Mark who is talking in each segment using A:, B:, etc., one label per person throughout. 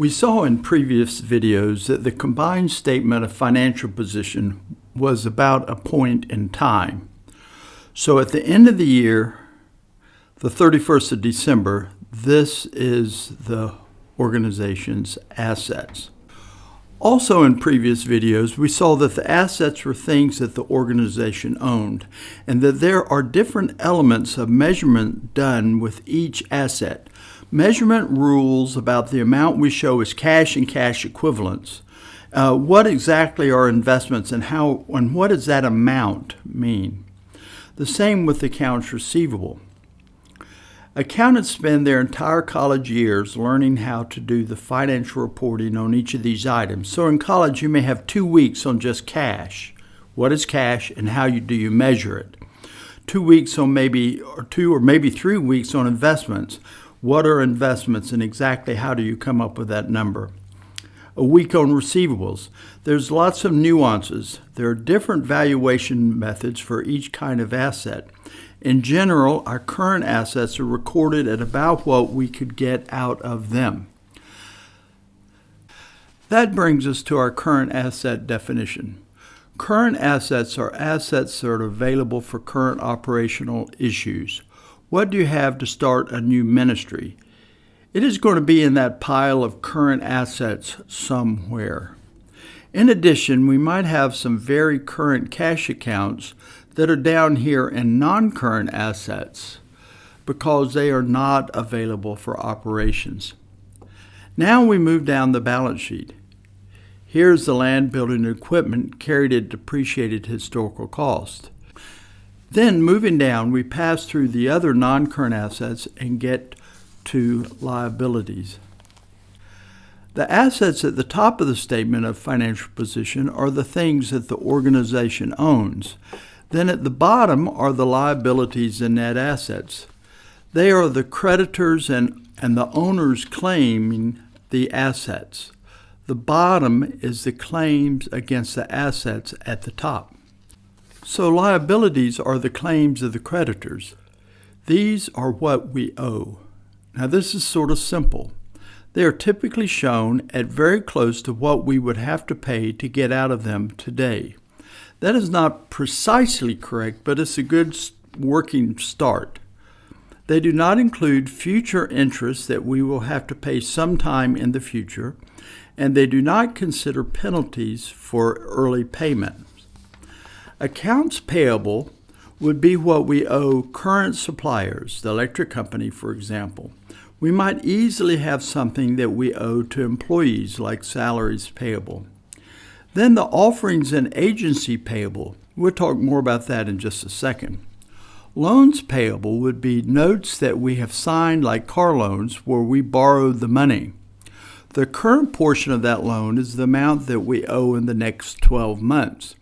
A: We saw in previous videos that the combined statement of financial position was about a point in time. So at the end of the year, the 31st of December, this is the organization's assets. Also in previous videos, we saw that the assets were things that the organization owned, and that there are different elements of measurement done with each asset. Measurement rules about the amount we show as cash and cash equivalents. What exactly are investments and what does that amount mean? The same with accounts receivable. Accountants spend their entire college years learning how to do the financial reporting on each of these items. So in college, you may have 2 weeks on just cash. What is cash and how do you measure it? 2 weeks on maybe 3 weeks on investments. What are investments and exactly how do you come up with that number? A week on receivables. There's lots of nuances. There are different valuation methods for each kind of asset. In general, our current assets are recorded at about what we could get out of them. That brings us to our current asset definition. Current assets are assets that are available for current operational issues. What do you have to start a new ministry? It is going to be in that pile of current assets somewhere. In addition, we might have some very current cash accounts that are down here in non-current assets because they are not available for operations. Now we move down the balance sheet. Here's the land, building, and equipment carried at depreciated historical cost. Then moving down, we pass through the other non-current assets and get to liabilities. The assets at the top of the statement of financial position are the things that the organization owns. Then at the bottom are the liabilities and net assets. They are the creditors and the owners claiming the assets. The bottom is the claims against the assets at the top. So liabilities are the claims of the creditors. These are what we owe. Now this is sort of simple. They are typically shown at very close to what we would have to pay to get out of them today. That is not precisely correct, but it's a good working start. They do not include future interest that we will have to pay sometime in the future, and they do not consider penalties for early payment. Accounts payable would be what we owe current suppliers, the electric company, for example. We might easily have something that we owe to employees, like salaries payable. Then the offerings and agency payable. We'll talk more about that in just a second. Loans payable would be notes that we have signed, like car loans, where we borrowed the money. The current portion of that loan is the amount that we owe in the next 12 months.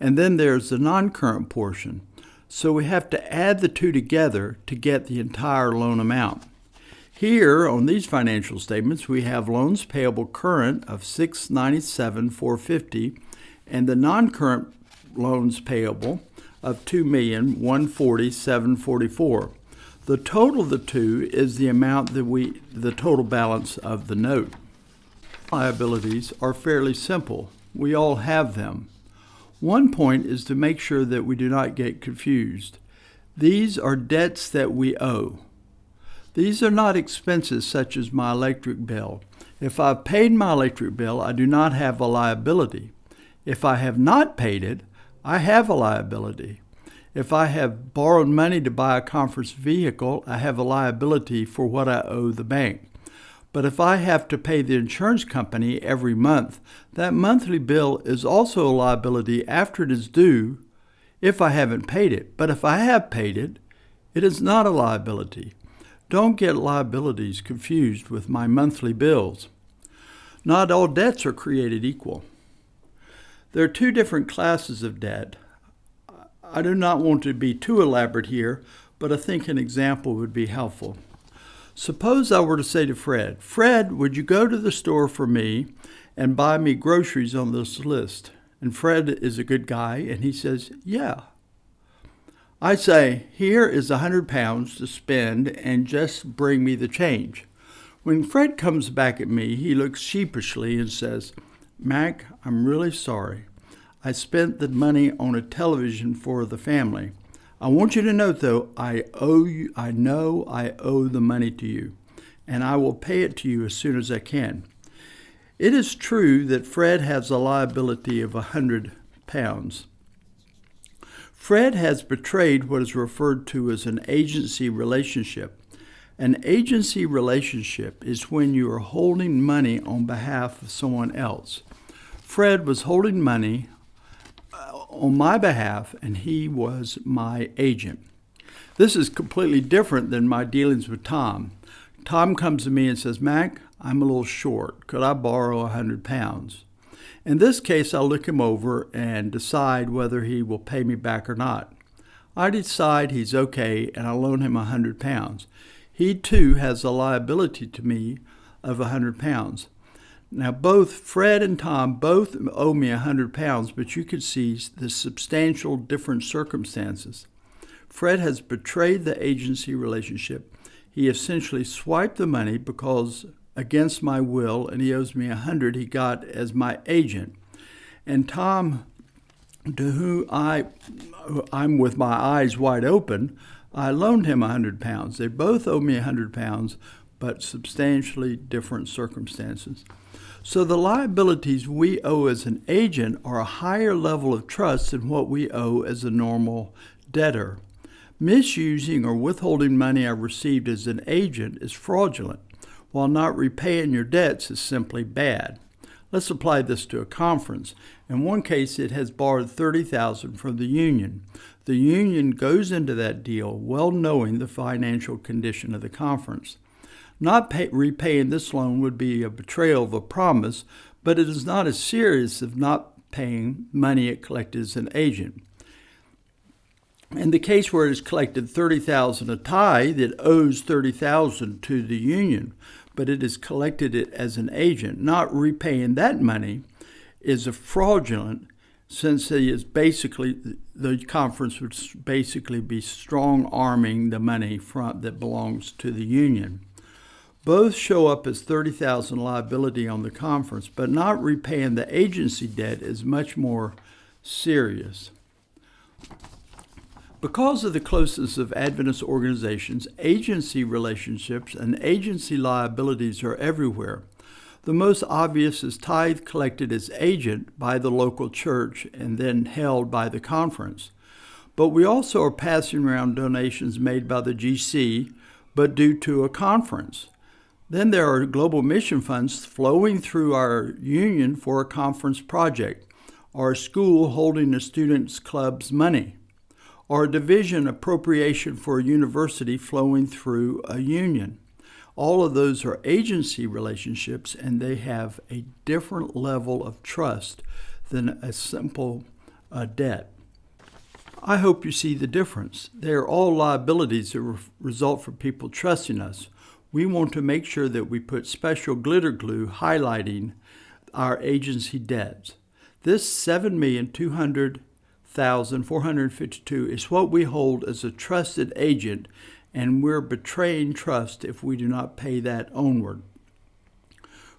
A: And then there's the non-current portion. So we have to add the two together to get the entire loan amount. Here on these financial statements, we have loans payable current of $697,450 and the non-current loans payable of $2,140,744. The total of the two is the amount the total balance of the note. Liabilities are fairly simple. We all have them. One point is to make sure that we do not get confused. These are debts that we owe. These are not expenses such as my electric bill. If I've paid my electric bill, I do not have a liability. If I have not paid it, I have a liability. If I have borrowed money to buy a conference vehicle, I have a liability for what I owe the bank. But if I have to pay the insurance company every month, that monthly bill is also a liability after it is due if I haven't paid it. But if I have paid it, it is not a liability. Don't get liabilities confused with my monthly bills. Not all debts are created equal. There are two different classes of debt. I do not want to be too elaborate here, but I think an example would be helpful. Suppose I were to say to Fred, "Fred, would you go to the store for me and buy me groceries on this list?" And Fred is a good guy, and he says, "Yeah." I say, "Here is £100 to spend and just bring me the change." When Fred comes back at me, he looks sheepishly and says, "Mac, I'm really sorry. I spent the money on a television for the family. I want you to note, though, I know I owe the money to you, and I will pay it to you as soon as I can." It is true that Fred has a liability of £100. Fred has betrayed what is referred to as an agency relationship. An agency relationship is when you are holding money on behalf of someone else. Fred was holding money on my behalf, and he was my agent. This is completely different than my dealings with Tom. Tom comes to me and says, "Mac, I'm a little short. Could I borrow £100? In this case, I'll look him over and decide whether he will pay me back or not. I decide he's okay, and I loan him £100. He, too, has a liability to me of £100. Now, both Fred and Tom both owe me £100, but you can see the substantial different circumstances. Fred has betrayed the agency relationship. He essentially swiped the money because against my will, and he owes me £100 he got as my agent. And Tom, to whom I'm with my eyes wide open, I loaned him £100. They both owe me £100, but substantially different circumstances. So the liabilities we owe as an agent are a higher level of trust than what we owe as a normal debtor. Misusing or withholding money I received as an agent is fraudulent, while not repaying your debts is simply bad. Let's apply this to a conference. In one case, it has borrowed $30,000 from the union. The union goes into that deal well knowing the financial condition of the conference. Not repaying this loan would be a betrayal of a promise, but it is not as serious as not paying money it collected as an agent. In the case where it has collected $30,000 a tithe, it owes $30,000 to the union, but it has collected it as an agent. Not repaying that money is a fraudulent, since it is basically, the conference would basically be strong-arming the money that belongs to the union. Both show up as $30,000 liability on the conference, but not repaying the agency debt is much more serious. Because of the closeness of Adventist organizations, agency relationships and agency liabilities are everywhere. The most obvious is tithe collected as agent by the local church and then held by the conference. But we also are passing around donations made by the GC, but due to a conference. Then there are global mission funds flowing through our union for a conference project, or a school holding a students' club's money, or a division appropriation for a university flowing through a union. All of those are agency relationships, and they have a different level of trust than a simple debt. I hope you see the difference. They are all liabilities that result from people trusting us. We want to make sure that we put special glitter glue highlighting our agency debts. This $7,200,452 is what we hold as a trusted agent, and we're betraying trust if we do not pay that onward.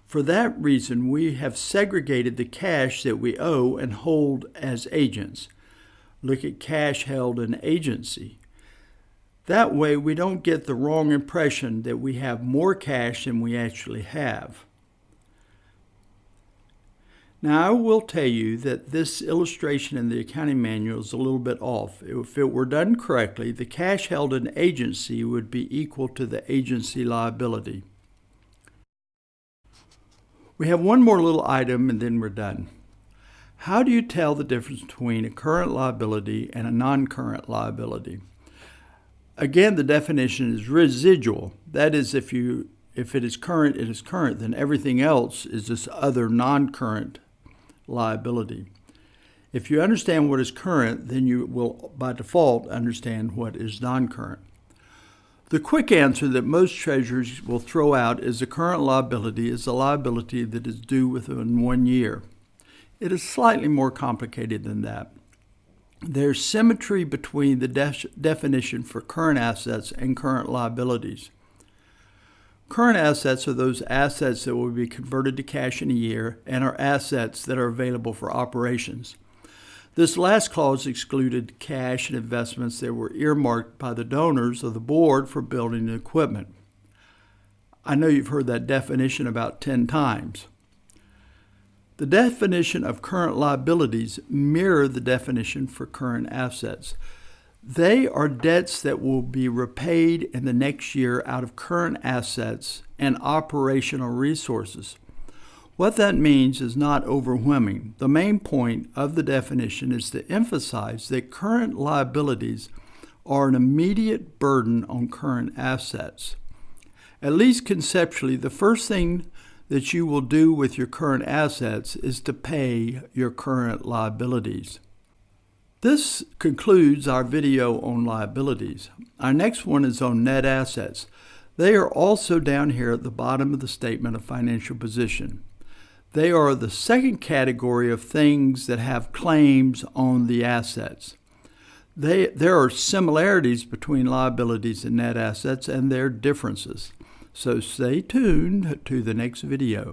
A: For that reason, we have segregated the cash that we owe and hold as agents. Look at cash held in agency. That way, we don't get the wrong impression that we have more cash than we actually have. Now, I will tell you that this illustration in the accounting manual is a little bit off. If it were done correctly, the cash held in agency would be equal to the agency liability. We have one more little item and then we're done. How do you tell the difference between a current liability and a non-current liability? Again, the definition is residual. That is, if it is current, it is current. Then everything else is this other non-current liability. If you understand what is current, then you will, by default, understand what is non-current. The quick answer that most treasurers will throw out is a current liability is a liability that is due within 1 year. It is slightly more complicated than that. There's symmetry between the definition for current assets and current liabilities. Current assets are those assets that will be converted to cash in a year and are assets that are available for operations. This last clause excluded cash and investments that were earmarked by the donors of the board for building and equipment. I know you've heard that definition about 10 times. The definition of current liabilities mirror the definition for current assets. They are debts that will be repaid in the next year out of current assets and operational resources. What that means is not overwhelming. The main point of the definition is to emphasize that current liabilities are an immediate burden on current assets. At least conceptually, the first thing that you will do with your current assets is to pay your current liabilities. This concludes our video on liabilities. Our next one is on net assets. They are also down here at the bottom of the statement of financial position. They are the second category of things that have claims on the assets. There are similarities between liabilities and net assets, and there are differences. So stay tuned to the next video.